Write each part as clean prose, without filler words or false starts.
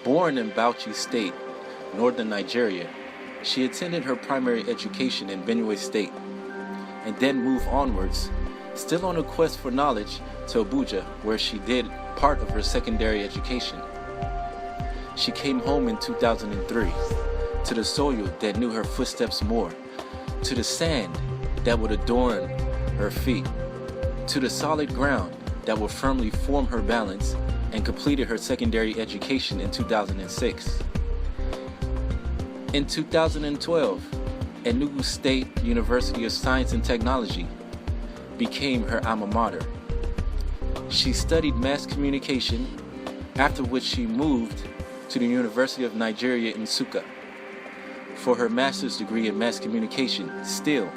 Born in Bauchi State, northern Nigeria, she attended her primary education in Benue State and then moved onwards, still on a quest for knowledge, to Abuja, where she did part of her secondary education. She came home in 2003 to the soil that knew her footsteps more, to the sand that would adorn her feet, to the solid ground that would firmly form her balance, and completed her secondary education in 2006. In 2012, Enugu State University of Science and Technology became her alma mater. She studied mass communication, after which she moved to the University of Nigeria in Nsukka for her master's degree in mass communication still.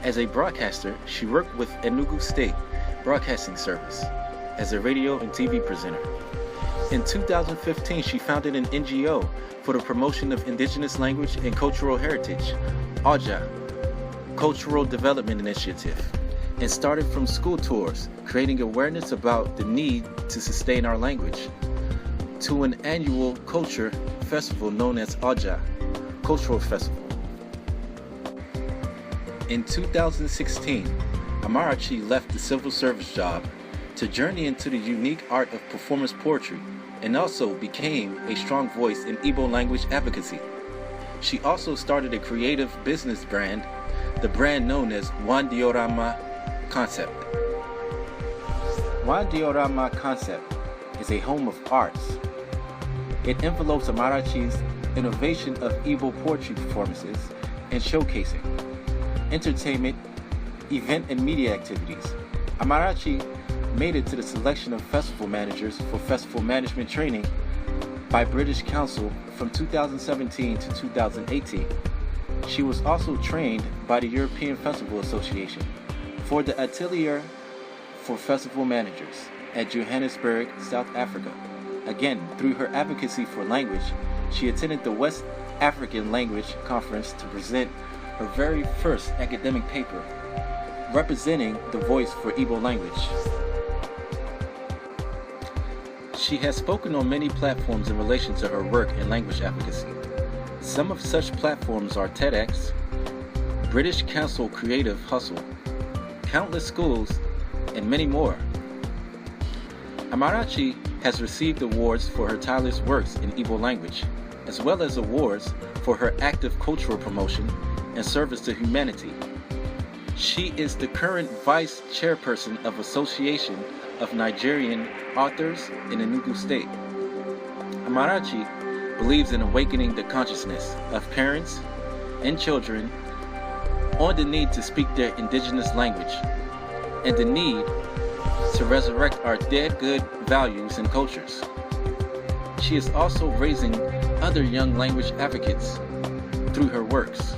As a broadcaster, she worked with Enugu State Broadcasting Service as a radio and TV presenter. In 2015, she founded an NGO for the promotion of indigenous language and cultural heritage, OJA, Cultural Development Initiative, and started from school tours, creating awareness about the need to sustain our language, to an annual culture festival known as OJA, Cultural Festival. In 2016, Amarachi left the civil service job to journey into the unique art of performance poetry and also became a strong voice in Igbo language advocacy. She also started a creative business brand, the brand known as Nwadioramma Concept. Nwadioramma Concept is a home of arts. It envelopes Amarachi's innovation of Igbo poetry performances and showcasing, entertainment, event and media activities. Amarachi made it to the selection of festival managers for festival management training by British Council from 2017 to 2018. She was also trained by the European Festival Association for the Atelier for Festival Managers at Johannesburg, South Africa. Again, through her advocacy for language, she attended the West African Language Conference to present her very first academic paper representing the voice for Igbo language. She has spoken on many platforms in relation to her work in language advocacy. Some of such platforms are TEDx, British Council Creative Hustle, countless schools, and many more. Amarachi has received awards for her tireless works in Igbo language, as well as awards for her active cultural promotion and service to humanity. She is the current vice chairperson of Association of Nigerian Authors in Enugu State. Amarachi believes in awakening the consciousness of parents and children on the need to speak their indigenous language and the need to resurrect our dead good values and cultures. She is also raising other young language advocates through her works.